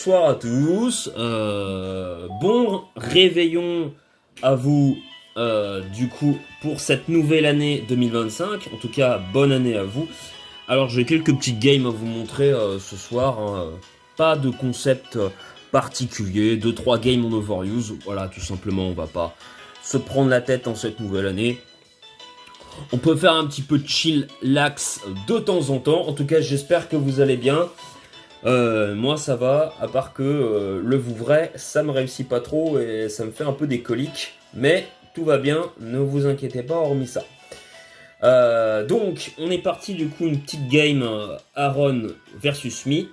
Bonsoir à tous, bon réveillon à vous du coup pour cette nouvelle année 2025, en tout cas bonne année à vous. Alors j'ai quelques petites games à vous montrer ce soir, hein. Pas de concept particulier, 2-3 games en overuse, voilà tout simplement on va pas se prendre la tête en cette nouvelle année. On peut faire un petit peu de chill lax de temps en temps, en tout cas j'espère que vous allez bien. Moi ça va, à part que le Vouvray, ça me réussit pas trop et ça me fait un peu des coliques. Mais tout va bien, ne vous inquiétez pas hormis ça. Donc on est parti du coup une petite game Aaron versus Me.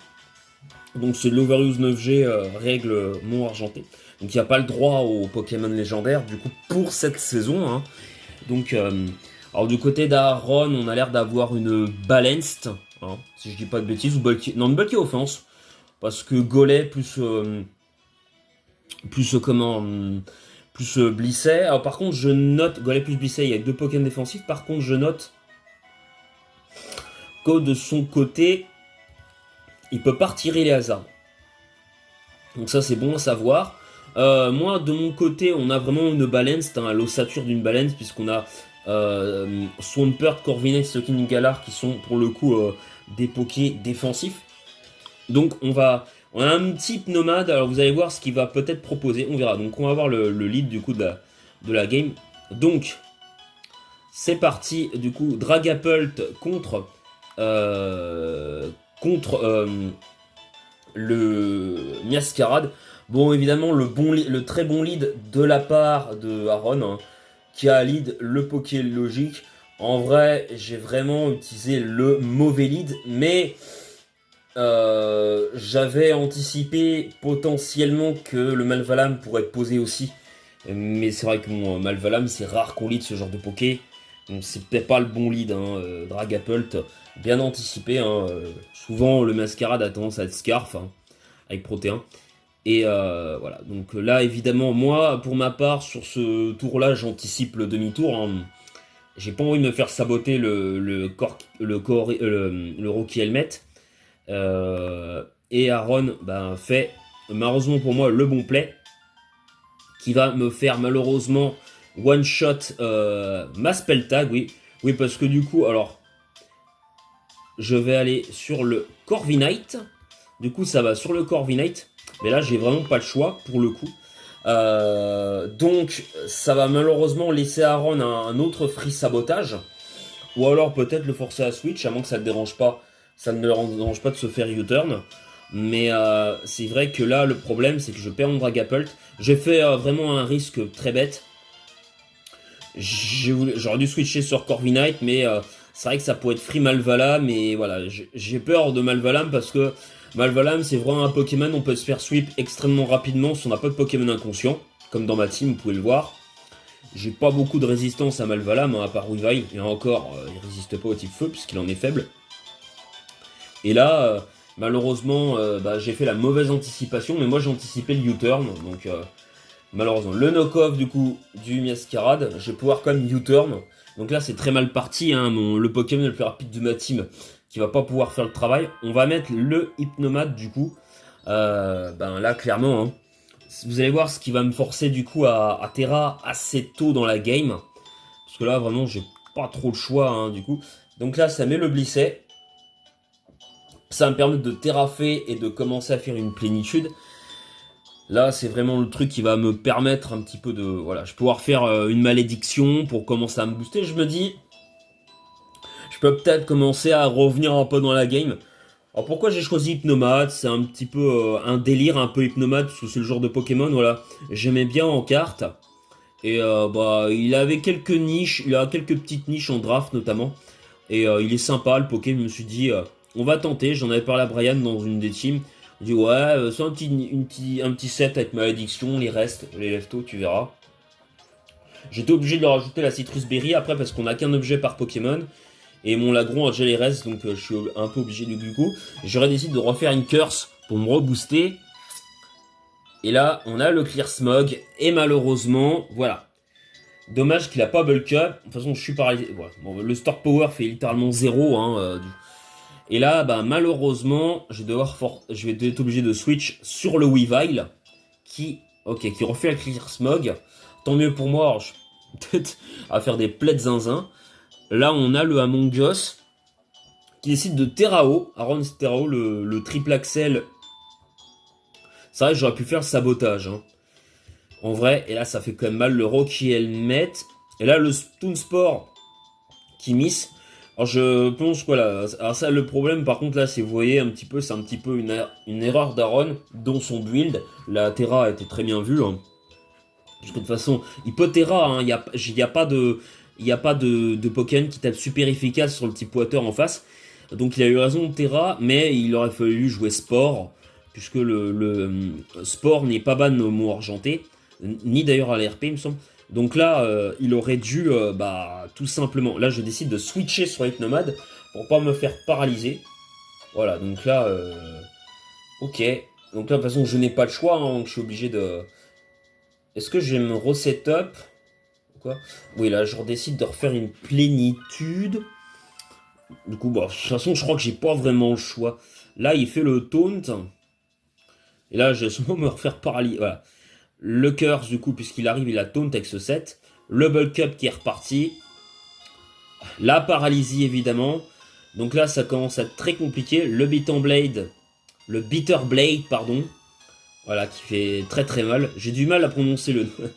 Donc c'est de l'Overuse 9G règle non argentée. Donc il n'y a pas le droit aux Pokémon légendaires du coup pour cette saison, hein. Donc alors du côté d'Aaron on a l'air d'avoir une balanced. Hein, si je dis pas de bêtises, ou bulky, non, une bulky offense, parce que Golay plus Blisset. Alors par contre je note, Golay plus Blisset, il y a deux Pokémon défensifs, par contre je note que de son côté, il peut pas retirer les hasards. Donc ça c'est bon à savoir. Moi de mon côté, on a vraiment une balance, hein, l'ossature d'une balance, puisqu'on a Swampert, Corviknight, Slowking, Galar qui sont pour le coup des pokés défensifs. Donc on a un petit nomade, alors vous allez voir ce qu'il va peut-être proposer, on verra. Donc on va voir le lead du coup de la game. Donc c'est parti, du coup Dragapult contre le Miascarade. Bon évidemment le très bon lead de la part de Aaron, hein, qui a lead le Poké logique. En vrai, j'ai vraiment utilisé le mauvais lead, mais j'avais anticipé potentiellement que le Malvalam pourrait poser aussi. Mais c'est vrai que mon Malvalam, c'est rare qu'on lead ce genre de Poké. Donc c'est peut-être pas le bon lead, hein. Dragapult, bien anticipé, hein. Souvent, le Mascarade a tendance à être Scarf, hein, avec Protéin. Et voilà, donc là évidemment moi pour ma part sur ce tour là j'anticipe le demi-tour, hein. J'ai pas envie de me faire saboter le Rocky Helmet. Et Aaron fait malheureusement pour moi le bon play qui va me faire malheureusement one shot ma spell tag, oui parce que du coup alors je vais aller sur le Corviknight, du coup ça va sur le Corviknight. Mais là, j'ai vraiment pas le choix, pour le coup. Donc, ça va malheureusement laisser Aaron un autre free sabotage. Ou alors, peut-être le forcer à switch, à moins que ça ne dérange pas. Ça ne le dérange pas de se faire U-turn. Mais c'est vrai que là, le problème, c'est que je perds mon Dragapult. J'ai fait vraiment un risque très bête. J'aurais dû switcher sur Corviknight, mais c'est vrai que ça pourrait être free Malvalam. Mais voilà, j'ai peur de Malvalam parce que Malvalam, c'est vraiment un Pokémon, on peut se faire sweep extrêmement rapidement si on n'a pas de Pokémon inconscient, comme dans ma team, vous pouvez le voir. J'ai pas beaucoup de résistance à Malvalam, hein, à part Weavile, et encore, il résiste pas au type feu, puisqu'il en est faible. Et là, malheureusement, j'ai fait la mauvaise anticipation, mais moi j'ai anticipé le U-turn, donc malheureusement. Le knock-off, du coup, du Miascarade, je vais pouvoir quand même U-turn. Donc là, c'est très mal parti, hein, le Pokémon le plus rapide de ma team, qui va pas pouvoir faire le travail. On va mettre le Hypnomate du coup. Là clairement, hein, vous allez voir ce qui va me forcer du coup à Terra assez tôt dans la game. Parce que là vraiment j'ai pas trop le choix, hein, du coup. Donc là ça met le Blisset. Ça va me permettre de terraffer et de commencer à faire une plénitude. Là c'est vraiment le truc qui va me permettre un petit peu de... Voilà, je vais pouvoir faire une malédiction pour commencer à me booster. Je me dis... Je peux peut-être commencer à revenir un peu dans la game. Alors pourquoi j'ai choisi Hypnomate? C'est un petit peu un délire un peu Hypnomate, parce que c'est le genre de Pokémon, voilà. J'aimais bien en carte. Et il avait quelques niches, il a quelques petites niches en draft notamment. Et il est sympa le Poké, je me suis dit, on va tenter. J'en avais parlé à Brian dans une des teams. Je dis ouais, c'est un petit set avec malédiction, les restes, les leftos, tu verras. J'étais obligé de leur rajouter la Citrus Berry après parce qu'on n'a qu'un objet par Pokémon. Et mon Lagron a déjà les restes, donc je suis un peu obligé du coup. J'aurais décidé de refaire une curse pour me rebooster. Et là, on a le Clear Smog. Et malheureusement, voilà. Dommage qu'il a pas bulk up. De toute façon, je suis paralysé. Voilà. Bon, le Store Power fait littéralement 0. Hein, Et là, bah, malheureusement, je vais être obligé de switch sur le Weavile qui refait la Clear Smog. Tant mieux pour moi, alors, je suis peut-être à faire des plaies de zinzin. Là, on a le Among Us qui décide de Terrao, Aaron Terrao, le triple axel. C'est vrai que j'aurais pu faire le sabotage, hein. En vrai, et là, ça fait quand même mal. Le Rocky Helmet. Et là, le Toon Sport qui miss. Alors je pense voilà. Alors ça le problème par contre là c'est vous voyez un petit peu c'est un petit peu une erreur d'Aaron dans son build. La Terra a été très bien vue. Hein. Parce que de toute façon il peut Terra. Hein. Il y a pas de Pokémon qui tape super efficace sur le type water en face. Donc il a eu raison de Terra, mais il aurait fallu jouer Sport puisque le Sport n'est pas ban au mot argenté ni d'ailleurs à l'RP il me semble. Donc là, il aurait dû, bah, tout simplement. Là, je décide de switcher sur Hypnomad pour pas me faire paralyser. Voilà, donc là, ok. Donc là, de toute façon, je n'ai pas le choix, hein, donc je suis obligé de. Est-ce que je vais me reset-up quoi? Oui, là, je décide de refaire une plénitude. Du coup, bah, de toute façon, je crois que j'ai pas vraiment le choix. Là, il fait le taunt. Et là, je vais sûrement me refaire paralyser. Voilà. Le Curse, du coup, puisqu'il arrive, il a taunt avec ce set. Le Bulk Up qui est reparti. La paralysie, évidemment. Donc là, ça commence à être très compliqué. Le Bitter Blade. Le Bitter Blade, pardon. Voilà, qui fait très très mal. J'ai du mal à prononcer le nom.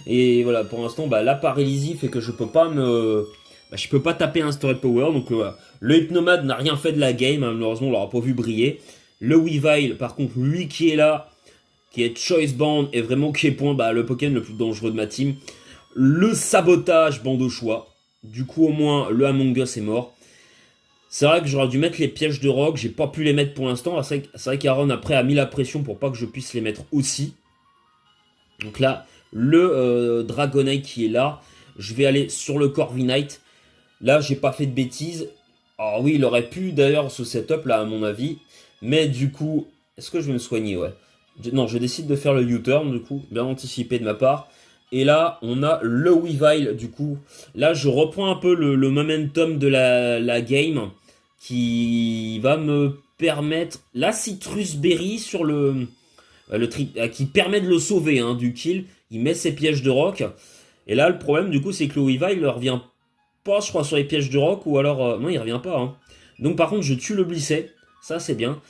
Et voilà, pour l'instant, bah, la paralysie fait que je peux pas me... Bah, je peux pas taper un Story Power. Donc voilà. Le Hypnomad n'a rien fait de la game. Hein, malheureusement, on l'aura pas vu briller. Le Weavile, par contre, lui qui est là, qui est Choice Band, et vraiment qui est point, bah, le Pokémon le plus dangereux de ma team. Le Sabotage, bande au choix. Du coup, au moins, le Among Us est mort. C'est vrai que j'aurais dû mettre les pièges de rock, j'ai pas pu les mettre pour l'instant. C'est vrai qu'Aaron après a mis la pression pour pas que je puisse les mettre aussi. Donc là, le Dragonite qui est là. Je vais aller sur le Corviknight. Là, j'ai pas fait de bêtises. Alors oui, il aurait pu d'ailleurs ce setup là à mon avis. Mais du coup, est-ce que je vais me soigner? Ouais. Non, je décide de faire le U-turn du coup, bien anticipé de ma part. Et là, on a le Weavile du coup. Là, je reprends un peu le momentum de la game qui va me permettre la Citrus Berry sur qui permet de le sauver hein, du kill. Il met ses pièges de rock. Et là, le problème du coup, c'est que le Weavile ne revient pas, je crois, sur les pièges de rock ou alors non, il revient pas. Hein. Donc par contre, je tue le Blissey. Ça, c'est bien.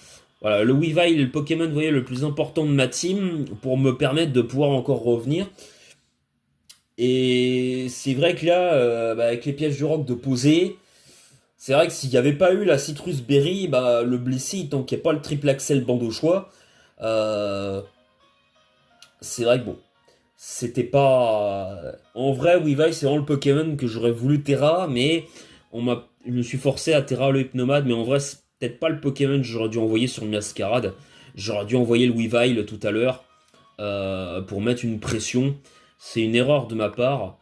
Voilà, le Weavile est le Pokémon, vous voyez, le plus important de ma team pour me permettre de pouvoir encore revenir. Et c'est vrai que là, bah, avec les pièges de rock de poser, c'est vrai que s'il n'y avait pas eu la Citrus Berry, bah, le Blissey, il tankait pas le triple axel bande au choix. Euh, c'est vrai que bon, c'était pas... En vrai, Weavile, c'est vraiment le Pokémon que j'aurais voulu Terra, mais je me suis forcé à Terra le Hypnomade, mais en vrai, c'est peut-être pas le Pokémon que j'aurais dû envoyer sur le Mascarade. J'aurais dû envoyer le Weavile tout à l'heure pour mettre une pression. C'est une erreur de ma part,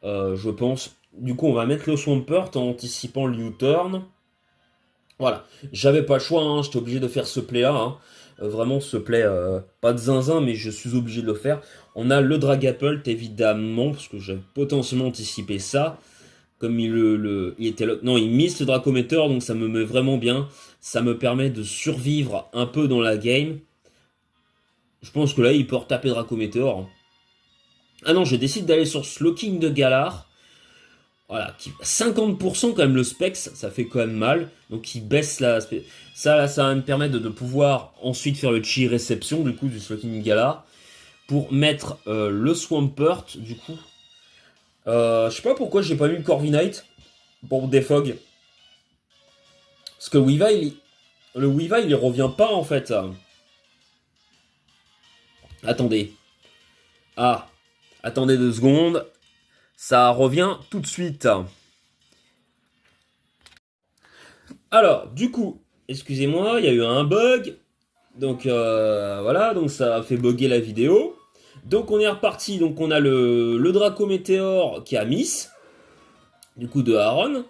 je pense. Du coup, on va mettre le Swampert en anticipant le U-turn. Voilà, j'avais pas le choix, hein, j'étais obligé de faire ce play-là. Hein. Vraiment, ce play, pas de zinzin, mais je suis obligé de le faire. On a le Dragapult, évidemment, parce que j'avais potentiellement anticipé ça. Comme il était là. Non, il mise le Dracometer, donc ça me met vraiment bien. Ça me permet de survivre un peu dans la game. Je pense que là, il peut retaper Dracometer. Hein. Ah non, je décide d'aller sur Slowking de Galar. Voilà, 50% quand même le specs, ça fait quand même mal. Donc il baisse la... Ça, là, ça va me permettre de pouvoir ensuite faire le chi réception du coup du Slowking Galar. Pour mettre le Swampert du coup. Je sais pas pourquoi j'ai pas mis le Corviknight pour Defog. Parce que le Weavile il revient pas en fait. Attendez. Ah, attendez 2 secondes. Ça revient tout de suite. Alors, du coup, excusez-moi, il y a eu un bug. Donc voilà, donc ça a fait bugger la vidéo. Donc on est reparti, donc on a le Draco Météore qui a miss. Du coup de Aaron.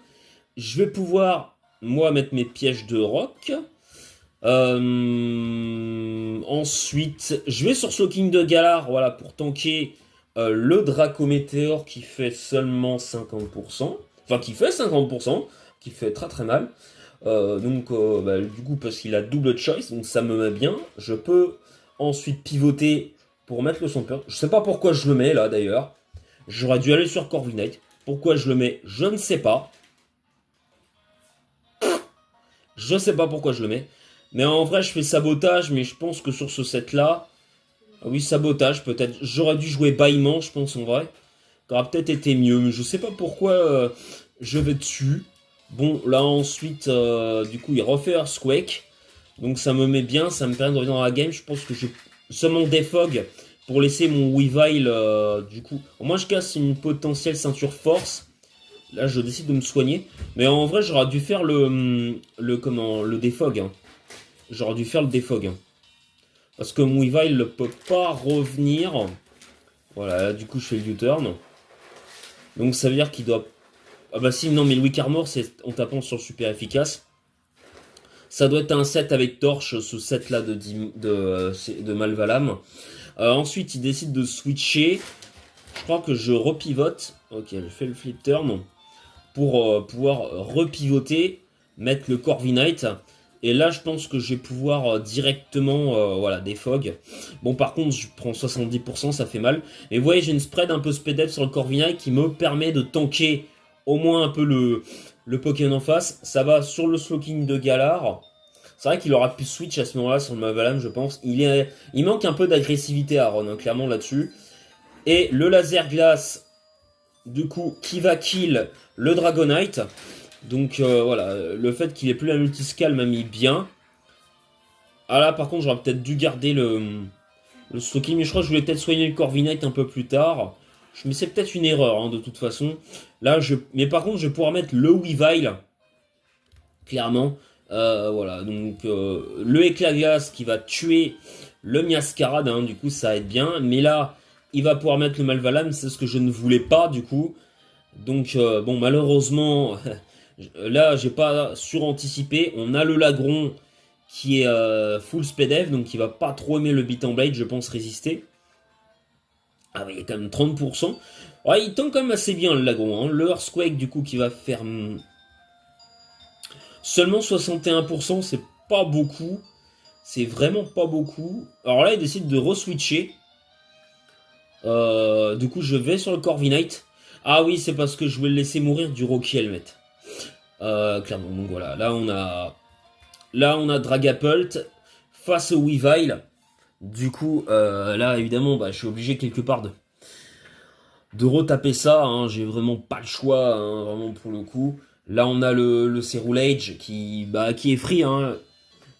Je vais pouvoir, moi, mettre mes pièges de rock. Ensuite, je vais sur Slowking de Galar, voilà, pour tanker le Draco Météore qui fait seulement 50%. Enfin, qui fait 50%, qui fait très très mal. Du coup, parce qu'il a double choice, donc ça me met bien. Je peux ensuite pivoter pour mettre le Swampert. Je sais pas pourquoi je le mets là d'ailleurs. J'aurais dû aller sur Corviknight. Pourquoi je le mets, je ne sais pas. Je sais pas pourquoi je le mets. Mais en vrai, je fais sabotage, mais je pense que sur ce set-là... Ah oui, sabotage, peut-être. J'aurais dû jouer bâillement, je pense, en vrai. Ça aurait peut-être été mieux, mais je sais pas pourquoi je vais dessus. Bon, là, ensuite, du coup, il refait Earthquake. Donc ça me met bien, ça me permet de revenir dans la game. Je pense que je seulement défog pour laisser mon Weavile, du coup. Au moins, je casse une potentielle ceinture force. Là, je décide de me soigner. Mais en vrai, j'aurais dû faire le défog. Hein. J'aurais dû faire le défog. Hein. Parce que mon Weavile ne peut pas revenir. Voilà, là, du coup, je fais le U-turn. Donc, ça veut dire qu'il doit... Ah bah si, non, mais le Weak Armor, c'est en tapant sur le super efficace. Ça doit être un set avec torche, ce set-là de Malvalam. Ensuite, il décide de switcher. Je crois que je repivote. Ok, je fais le flip turn. Pour pouvoir repivoter, mettre le Corviknight. Et là, je pense que je vais pouvoir directement, voilà, défog. Bon, par contre, je prends 70%, ça fait mal. Mais vous voyez, j'ai une spread un peu speed up sur le Corviknight qui me permet de tanker au moins un peu le Pokémon en face. Ça va sur le Slowking de Galar. C'est vrai qu'il aura pu switch à ce moment-là sur le Malvalam, je pense. Il manque un peu d'agressivité à Ron, hein, clairement là-dessus. Et le laser glace, du coup, qui va kill le Dragonite. Donc voilà, le fait qu'il ait plus la multiscale m'a mis bien. Ah là, par contre, j'aurais peut-être dû garder le Slowking, mais je crois que je voulais peut-être soigner le Corviknight un peu plus tard. Mais c'est peut-être une erreur, hein, de toute façon. Là, mais par contre, je vais pouvoir mettre le Weavile. Clairement. Voilà, donc le éclat glace qui va tuer le Miascarade, hein, du coup, ça aide bien. Mais là, il va pouvoir mettre le Malvalam, c'est ce que je ne voulais pas, du coup. Donc, bon, malheureusement, là, j'ai pas suranticipé. On a le Lagron qui est full speed F, donc il va pas trop aimer le Beat and Blade, je pense, résister. Ah oui, il y a quand même 30%. Ouais, il tente quand même assez bien le Lagron. Hein. Le Earthquake, du coup, qui va faire seulement 61%, c'est pas beaucoup. C'est vraiment pas beaucoup. Alors là, il décide de re-switcher. Du coup, je vais sur le Corviknight. Ah oui, c'est parce que je voulais le laisser mourir du Rocky Helmet. Clairement, donc voilà. Là, on a Dragapult face au Weavile. Du coup, là, évidemment, bah, je suis obligé quelque part de retaper ça. Hein. J'ai vraiment pas le choix, hein, vraiment pour le coup. Là, on a le Cerulege qui est free. Hein.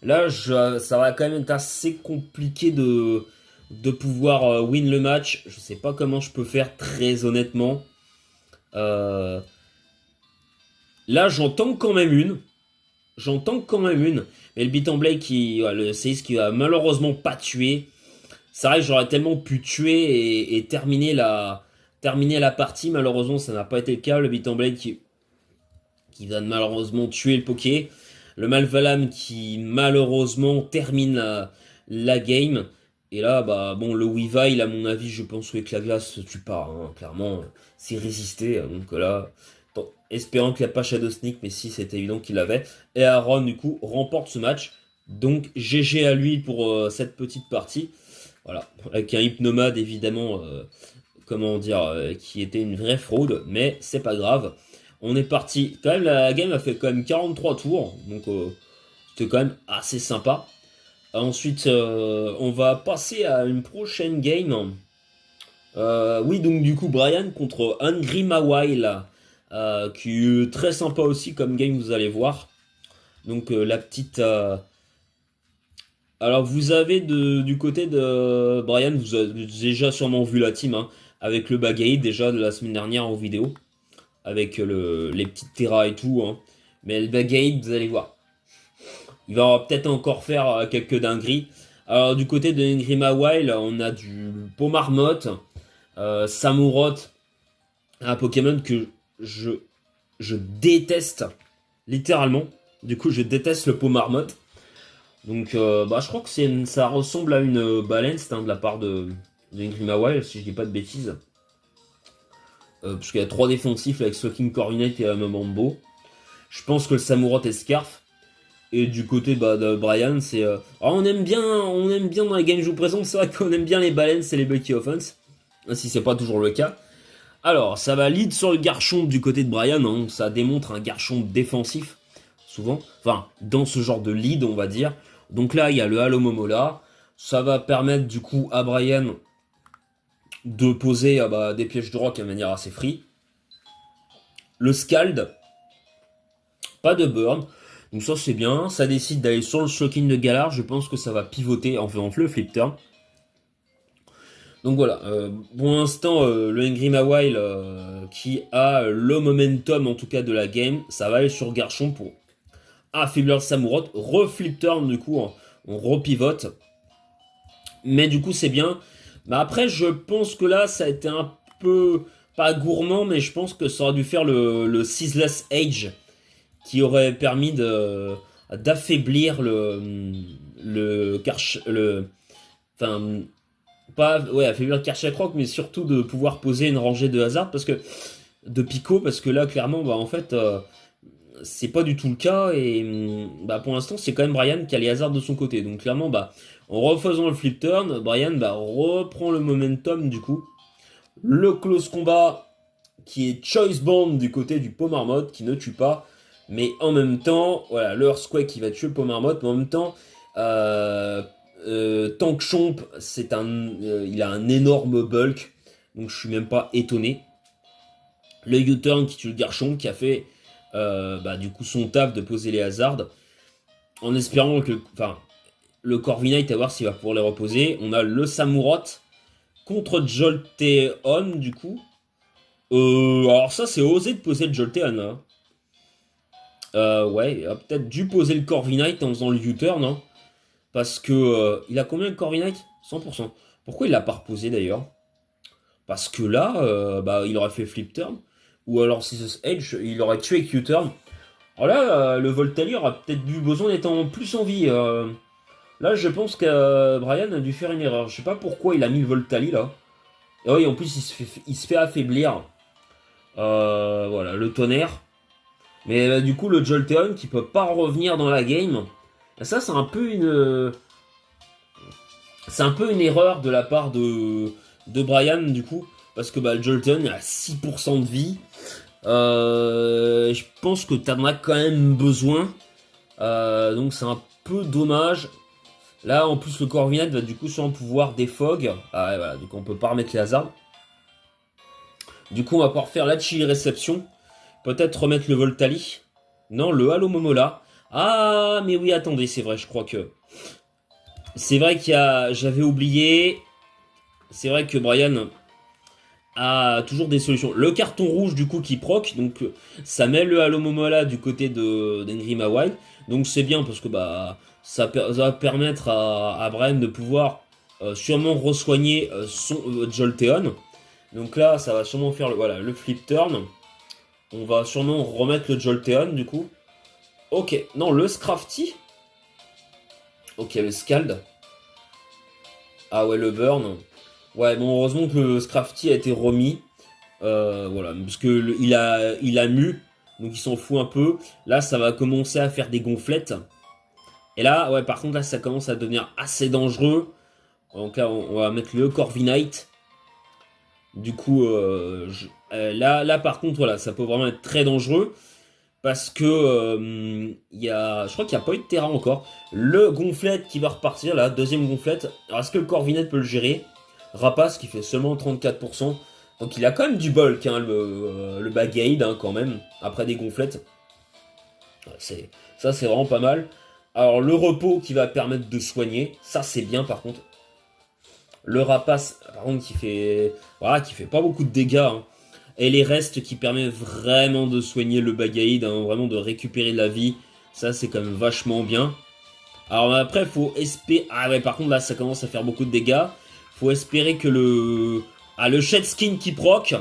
Là, ça va quand même être assez compliqué de pouvoir win le match. Je sais pas comment je peux faire, très honnêtement. Là, j'entends quand même une. Mais le Beat and Blade le CS qui va malheureusement pas tuer. C'est vrai que j'aurais tellement pu tuer et terminer la partie. Malheureusement, ça n'a pas été le cas. Le Beat and Blade qui va malheureusement tuer le Poké. Le Malvalam qui malheureusement termine la game. Et là, bah bon, le Weavile, à mon avis, je pense que la glace se tue pas. Hein, clairement, c'est résister. Donc là, espérant qu'il n'y a pas Shadow Sneak, mais si, c'est évident qu'il l'avait. Et Aaron, du coup, remporte ce match. Donc GG à lui pour cette petite partie. Voilà, avec un Hypnomade, évidemment, comment dire, qui était une vraie fraude, mais c'est pas grave. On est parti. Quand même, la game a fait quand même 43 tours, donc c'était quand même assez sympa. Ensuite, on va passer à une prochaine game. Oui, donc du coup, Brian contre Hungry Mawile, qui est très sympa aussi comme game, vous allez voir. Donc la petite... Alors vous avez du côté de Brian, vous avez déjà sûrement vu la team, hein, avec le Bagaïd déjà de la semaine dernière en vidéo, avec les petites Terra et tout. Hein. Mais le Bagaïd, vous allez voir, il va peut-être encore faire quelques dingueries. Alors du côté de Ngrima Wild, on a du Pomarmotte, Samurott, un Pokémon que je déteste, littéralement. Du coup, je déteste le Pomarmotte. Donc, je crois que ça ressemble à une balance hein, de la part de Ngrima Wild, si je dis pas de bêtises. Parce qu'il y a 3 défensifs avec Slowking, Corviknight et Mamambo. Je pense que le Samurott est Scarf. Et du côté de Brian, c'est... on aime bien dans les games que je vous présente, c'est vrai qu'on aime bien les balances et les Bucky Offense, si c'est pas toujours le cas. Alors, ça va lead sur le garchon du côté de Brian, hein, ça démontre un garchon défensif, souvent. Enfin, dans ce genre de lead, on va dire. Donc là, il y a le Halo Momola. Ça va permettre du coup à Brian de poser des pièges de rock de manière assez free. Le Scald, pas de burn. Donc ça c'est bien, ça décide d'aller sur le Shocking de Galar, je pense que ça va pivoter en faisant le flip turn. Donc voilà, pour l'instant le Angry Mawile qui a le momentum en tout cas de la game, ça va aller sur Garchon pour affaiblir le Samurott, reflip turn du coup, on repivote. Mais du coup c'est bien. Mais après je pense que là ça a été un peu, pas gourmand, mais je pense que ça aurait dû faire le Ceaseless Age qui aurait permis d'affaiblir enfin pas ouais affaiblir le Karchak Rock, mais surtout de pouvoir poser une rangée de hasard de Pico, parce que là clairement en fait c'est pas du tout le cas, et pour l'instant c'est quand même Brian qui a les hasards de son côté, donc clairement en refaisant le flip turn, Brian reprend le momentum du coup. Le close combat qui est Choice Bond du côté du Pomarmot qui ne tue pas, mais en même temps, voilà, le Earthquake qui va tuer le Pomarmot, mais en même temps, Tank Chomp, il a un énorme bulk, donc je suis même pas étonné. Le U-turn qui tue le Garchon, qui a fait du coup son taf de poser les hazards, en espérant que, le Corviknight, à voir s'il va pouvoir les reposer. On a le Samurott contre Jolteon du coup. Alors ça c'est osé de poser le Jolteon hein. Ouais, il a peut-être dû poser le Corviknight en faisant le U-turn, hein, parce que il a combien le Corviknight? 100%. Pourquoi il l'a pas reposé d'ailleurs? Parce que là, il aurait fait flip turn, ou alors si ce Edge, il aurait tué avec U-turn. Alors là, le Voltali aura peut-être eu besoin d'être en plus en vie. Là, je pense que Brian a dû faire une erreur. Je sais pas pourquoi il a mis le Voltali là. Et oui, en plus il se fait affaiblir. Voilà, le tonnerre. Mais du coup, le Jolteon qui peut pas revenir dans la game, ça c'est un peu une erreur de la part de Brian du coup, parce que le Jolteon a 6% de vie. Je pense que t'en as quand même besoin, donc c'est un peu dommage. Là en plus le Corviknight va du coup sûrement pouvoir défog. Ah ouais, voilà, donc on peut pas remettre les hasards. Du coup on va pouvoir faire la Chili Réception. Peut-être remettre le Voltali. Non, le Halo Momola. Ah, mais oui, attendez, c'est vrai, je crois que... C'est vrai qu'il y a... J'avais oublié... C'est vrai que Brian a toujours des solutions. Le carton rouge, du coup, qui proc. Donc, ça met le Halo Momola du côté d'Angry Mawile. Donc, c'est bien parce que ça va permettre à Brian de pouvoir sûrement resoigner son Jolteon. Donc là, ça va sûrement faire le flip turn. On va sûrement remettre le Jolteon du coup. Ok, non, le Scrafty. Ok, le Scald. Ah ouais, le Burn. Ouais, bon, heureusement que le Scrafty a été remis. Voilà, parce que il a mu, donc il s'en fout un peu. Là, ça va commencer à faire des gonflettes. Et là, ouais, par contre, là, ça commence à devenir assez dangereux. Donc là, on va mettre le Corviknight. Du coup, là, par contre, voilà, ça peut vraiment être très dangereux. Parce que je crois qu'il n'y a pas eu de terrain encore. Le gonflette qui va repartir, là, deuxième gonflette. Alors, est-ce que le Corviknight peut le gérer? Rapace qui fait seulement 34%. Donc il a quand même du bulk, hein, le Bagade, hein, quand même, après des gonflettes. Ça, c'est vraiment pas mal. Alors, le repos qui va permettre de soigner. Ça, c'est bien, par contre. Le Rapace, par contre, qui fait pas beaucoup de dégâts, hein. Et les restes qui permettent vraiment de soigner le Bagade, hein, vraiment de récupérer de la vie. Ça, c'est quand même vachement bien. Alors après, faut espérer... Ah ouais, par contre, là, ça commence à faire beaucoup de dégâts. Faut espérer que le Shed Skin qui proc,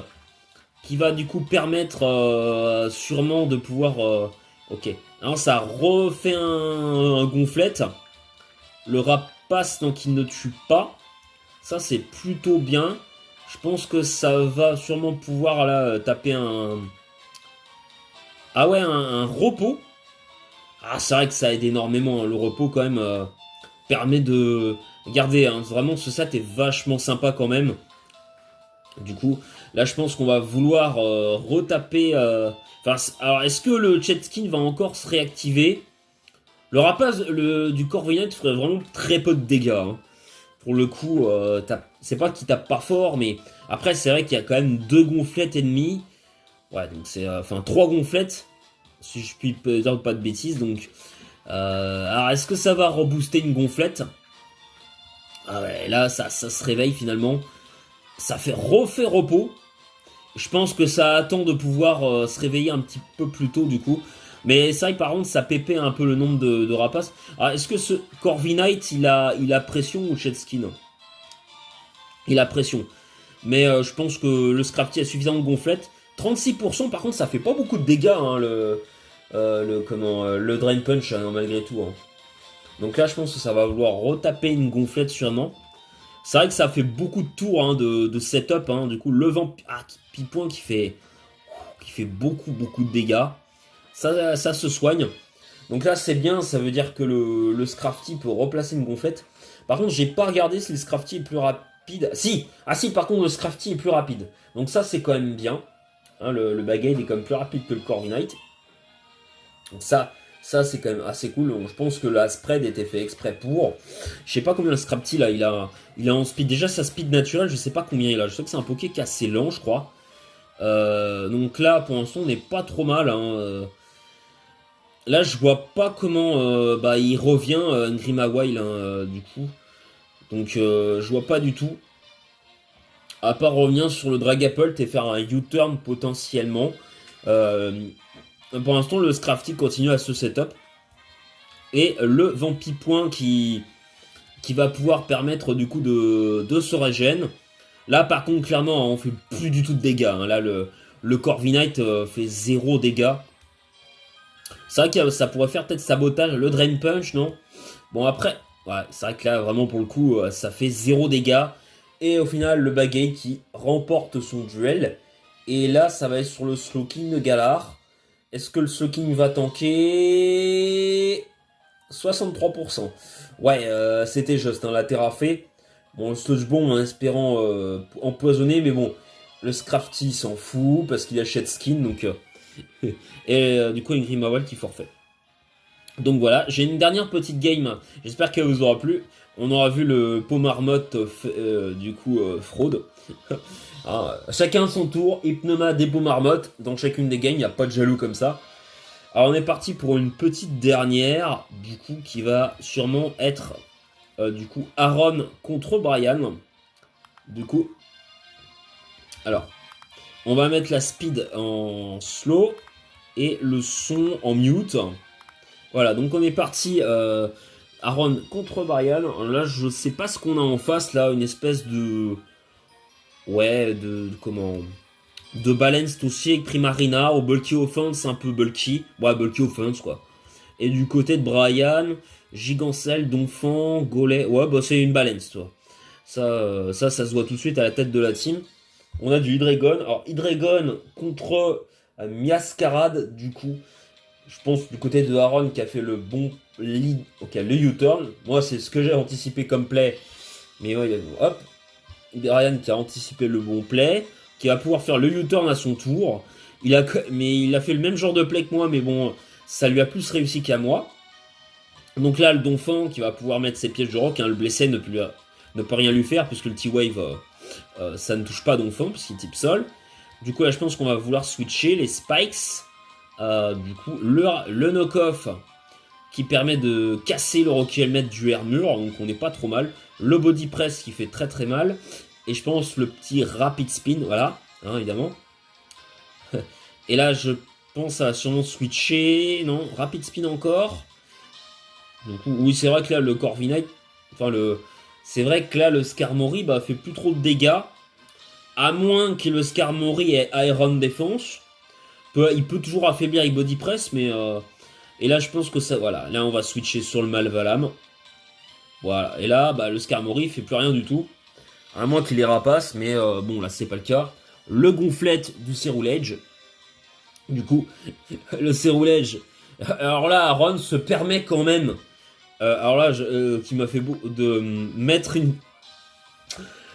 qui va du coup permettre sûrement de pouvoir... Ok. Alors, ça refait un gonflette. Le Rapace, donc, il ne tue pas. Ça, c'est plutôt bien. Je pense que ça va sûrement pouvoir là taper un... Ah ouais, un repos. Ah, c'est vrai que ça aide énormément, hein. Le repos, quand même, permet de garder, hein. Vraiment, ce set est vachement sympa, quand même. Du coup, là, je pense qu'on va vouloir retaper... Enfin, alors, est-ce que le Chetskin va encore se réactiver? Le rapace du Corviknight ferait vraiment très peu de dégâts, hein. Pour le coup, c'est pas qu'il tape pas fort, mais après, c'est vrai qu'il y a quand même 2 gonflettes ennemies. Ouais, donc c'est... Enfin, 3 gonflettes, si je puis dire pas de bêtises, donc... alors, est-ce que ça va rebooster une gonflette? Ah ouais, là, ça se réveille finalement. Ça refait repos. Je pense que ça attend de pouvoir se réveiller un petit peu plus tôt, du coup. Mais c'est vrai que par contre, ça pépait un peu le nombre de rapaces. Alors, est-ce que ce Corviknight, il a pression ou Chetskin? Il a pression. Mais je pense que le Scrafty a suffisamment de gonflettes. 36%, par contre, ça fait pas beaucoup de dégâts, hein, le Drain Punch, hein, malgré tout, hein. Donc là, je pense que ça va vouloir retaper une gonflette, sûrement. C'est vrai que ça fait beaucoup de tours, hein, de setup, hein. Du coup, le vent... Ah, Pipoin qui fait beaucoup, beaucoup de dégâts. Ça se soigne. Donc là, c'est bien, ça veut dire que le Scrafty peut replacer une gonflette. Par contre, j'ai pas regardé si le Scrafty est plus rapide. Si! Ah si, par contre, le Scrafty est plus rapide. Donc ça, c'est quand même bien. Hein, le Bagade est quand même plus rapide que le Corviknight. Donc ça c'est quand même assez cool. Donc, je pense que la spread était fait exprès pour. Je sais pas combien le Scrafty là, il a en speed. Déjà, sa speed naturelle, je sais pas combien il a. Je sais que c'est un Poké qui est assez lent, je crois. Donc là, pour l'instant, on n'est pas trop mal, hein. Là, je vois pas comment il revient, Ngrimawild, hein, du coup. Donc, je vois pas du tout. À part revenir sur le Dragapult et faire un U-turn potentiellement. Pour l'instant, le Scrafty continue à se setup. Et le Vampipoint qui va pouvoir permettre du coup de se régène. Là, par contre, clairement, on fait plus du tout de dégâts, hein. Là, le Corviknight fait 0 dégâts. C'est vrai que ça pourrait faire peut-être sabotage. Le Drain Punch, non? Bon, après, ouais, c'est vrai que là, vraiment, pour le coup, ça fait 0 dégâts. Et au final, le Bagade qui remporte son duel. Et là, ça va être sur le Slowking de Galar. Est-ce que le Slowking va tanker? 63%. Ouais, c'était juste, hein, la Terra fait. Bon, le Sludge Bomb en espérant empoisonner, mais bon, le Scrafty s'en fout parce qu'il achète skin, donc... et du coup, Ingrid qui forfait. Donc voilà, j'ai une dernière petite game, j'espère qu'elle vous aura plu. On aura vu le pot marmotte, du coup, fraude. Hein, chacun son tour, Hypnoma des pots marmottes, dans chacune des games, il n'y a pas de jaloux comme ça. Alors on est parti pour une petite dernière, du coup, qui va sûrement être, du coup, Aaron contre Brian. Du coup, alors, on va mettre la speed en slow et le son en mute. Voilà, donc on est parti, Aaron contre Brian. Là, je sais pas ce qu'on a en face, là, une espèce de... Ouais, comment... De balance aussi avec Primarina, au bulky offense, un peu bulky. Ouais, bulky offense, quoi. Et du côté de Brian, Gigancel, Donphan, Golem... Ouais, bah c'est une balance, toi. Ça se voit tout de suite à la tête de la team. On a du Hydreigon. Alors, Hydreigon contre Miascarade, du coup. Je pense du côté de Aaron qui a fait le bon lead. Ok, le U-turn. Moi, c'est ce que j'ai anticipé comme play. Mais ouais, hop. Brian qui a anticipé le bon play. Qui va pouvoir faire le U-turn à son tour. Mais il a fait le même genre de play que moi, mais bon, ça lui a plus réussi qu'à moi. Donc là, le Donphan qui va pouvoir mettre ses pièges de rock. Hein, le blessé ne peut rien lui faire, puisque le T-Wave, ça ne touche pas Donphan, puisqu'il type sol. Du coup, là, je pense qu'on va vouloir switcher les Spikes. Du coup, le knock-off qui permet de casser le Rocky Helmet du Armure, donc on n'est pas trop mal. Le Body Press qui fait très très mal. Et je pense le petit Rapid Spin, voilà, hein, évidemment. Et là, je pense à sûrement switcher. Non, Rapid Spin encore. Donc, oui, c'est vrai que là, le Corviknight, enfin, c'est vrai que là, le Skarmory fait plus trop de dégâts. À moins que le Skarmory ait Iron Defense. Il peut toujours affaiblir avec Body Press, mais... Et là, je pense que ça... Voilà, là, on va switcher sur le Malvalam. Voilà, et là, le Skarmory fait plus rien du tout. À moins qu'il les rapace, mais bon, là, c'est pas le cas. Le Gonflette du Ceruledge. Du coup, le Ceruledge Alors là, Aaron se permet quand même, alors là, qui m'a fait de mettre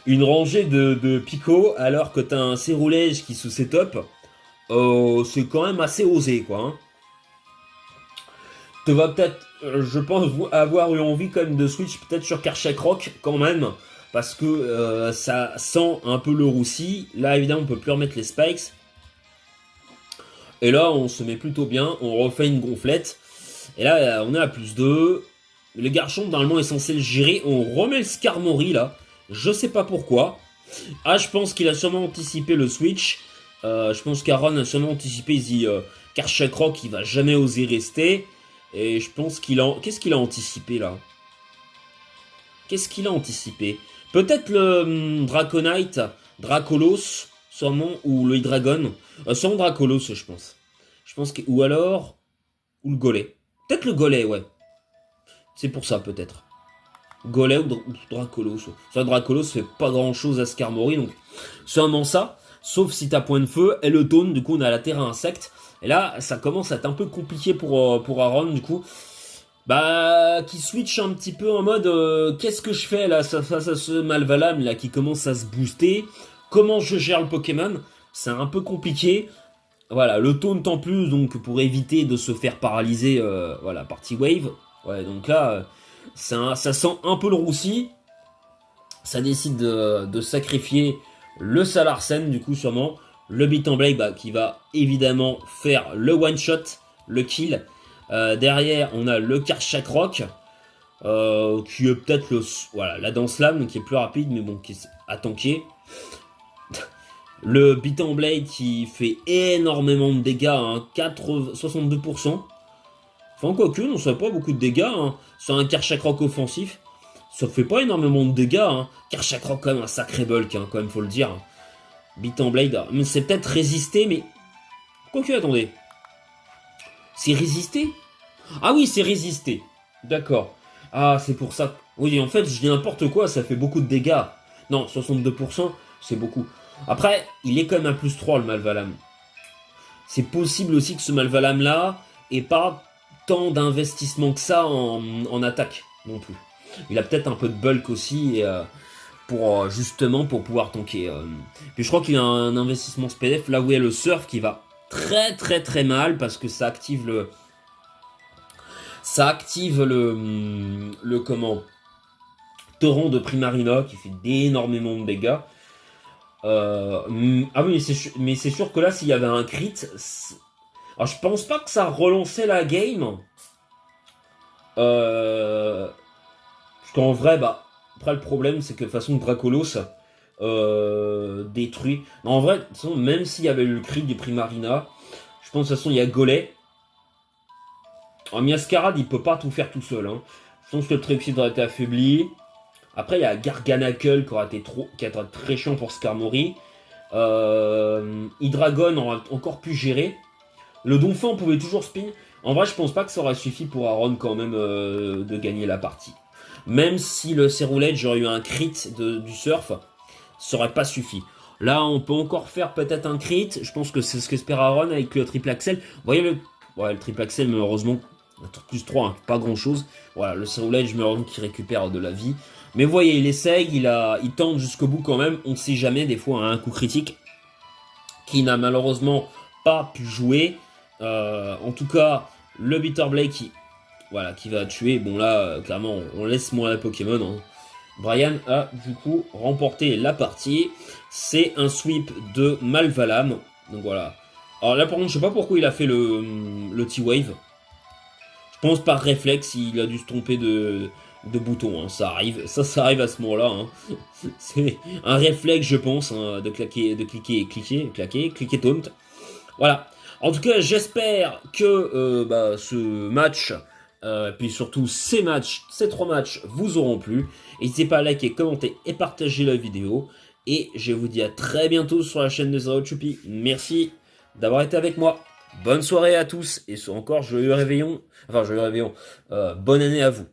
une rangée de picots alors que t'as un Ceruledge qui sous setup. C'est quand même assez osé, quoi. Hein. Tu vas peut-être, je pense, avoir eu envie quand même de switch peut-être sur Karchak Rock quand même. Parce que ça sent un peu le roussi. Là, évidemment, on peut plus remettre les spikes. Et là, on se met plutôt bien. On refait une gonflette. Et là, on est à +2. Le garçon, normalement, est censé le gérer. On remet le Skarmory, là. Je sais pas pourquoi. Ah, je pense qu'il a sûrement anticipé le switch. Je pense qu'Aaron a sûrement anticipé. Il se dit, Karchak Rock, il va jamais oser rester. Et je pense qu'il a... Qu'est-ce qu'il a anticipé, là? Qu'est-ce qu'il a anticipé? Peut-être le Draconite, Dracolos, sûrement, ou le Hydreigon. Sûrement Dracolos, je pense. Je pense que... Ou alors... Ou le Golet. Peut-être le Golet, ouais. C'est pour ça, peut-être. Golet ou Dracolos. Ça, Dracolos fait pas grand-chose à Skarmory, donc... Sûrement ça. Sauf si t'as point de feu, et le taunt, du coup, on a la terre à insectes. Et là, ça commence à être un peu compliqué pour Aaron, du coup. Bah, qui switch un petit peu en mode qu'est-ce que je fais là face à ce Malvalam là qui commence à se booster. Comment je gère le Pokémon? C'est un peu compliqué. Voilà, le taunt en plus, donc pour éviter de se faire paralyser, voilà, partie wave. Ouais, donc là, ça sent un peu le roussi. Ça décide de sacrifier le Salarsen, du coup, sûrement. Le Beat and Blade, bah, qui va évidemment faire le one-shot, le kill. Derrière, on a le Karchak Rock, qui est peut-être voilà, la Danse Lame, qui est plus rapide, mais bon, qui est à tanker. Le Beat and Blade qui fait énormément de dégâts, hein, 62%. Enfin, quoique, on ne fait pas beaucoup de dégâts hein, sur un Karchak Rock offensif. Ça fait pas énormément de dégâts. Hein. Karchak Rock, quand même, un sacré bulk, hein, quand même, faut le dire. Beat and Blade, mais c'est peut-être résisté, mais... Quoique, attendez. C'est résisté? Ah oui, c'est résisté. D'accord. Ah, c'est pour ça. Oui, en fait, je dis n'importe quoi, ça fait beaucoup de dégâts. Non, 62%, c'est beaucoup. Après, il est quand même à +3, le Malvalam. C'est possible aussi que ce Malvalam-là ait pas tant d'investissement que ça en attaque, non plus. Il a peut-être un peu de bulk aussi, pour justement, pour pouvoir tanker. Puis je crois qu'il a un investissement SPDF, là où il y a le Surf, qui va très très très mal, parce que ça active le... Ça active le comment Torrent de Primarina qui fait d'énormément de dégâts. Ah oui, mais c'est sûr que là, s'il y avait un crit, alors je pense pas que ça relançait la game. Parce qu'en vrai, bah après le problème, c'est que de toute façon Dracolos détruit. Non, en vrai, de toute façon, même s'il y avait le crit du Primarina, je pense de toute façon il y a Golet. En Miascarade, il peut pas tout faire tout seul. Hein. Je pense que le Trépside aurait été affaibli. Après, il y a Garganacle qui aurait été très chiant pour Skarmory. Hydreigon aurait encore pu gérer. Le Donphan pouvait toujours spin. En vrai, je pense pas que ça aurait suffi pour Aaron quand même de gagner la partie. Même si le Ceruledge aurait eu un crit du Surf, ça aurait pas suffi. Là, on peut encore faire peut-être un crit. Je pense que c'est ce qu'espère Aaron avec le triple axel. Vous voyez le triple axel, malheureusement, +3, hein, pas grand chose. Voilà, le Ceruledge, malheureusement, qui récupère de la vie. Mais vous voyez, il essaye, il tente jusqu'au bout quand même. On ne sait jamais, des fois, un coup critique qui n'a malheureusement pas pu jouer. En tout cas, le Bitter Blade qui va tuer. Bon là, clairement, on laisse mourir les Pokémon. Hein. Brian a du coup remporté la partie. C'est un sweep de Malvalam. Donc voilà. Alors là, par contre, je sais pas pourquoi il a fait le T-Wave. Je pense par réflexe, il a dû se tromper de bouton. Hein. Ça arrive à ce moment-là. Hein. C'est un réflexe, je pense, hein, de cliquer taunt. Voilà. En tout cas, j'espère que ce match, puis surtout ces 3 matchs, vous auront plu. N'hésitez pas à liker, commenter et partager la vidéo. Et je vous dis à très bientôt sur la chaîne de Zero Choupi. Merci d'avoir été avec moi. Bonne soirée à tous et encore joyeux réveillon. Enfin, joyeux réveillon. Bonne année à vous.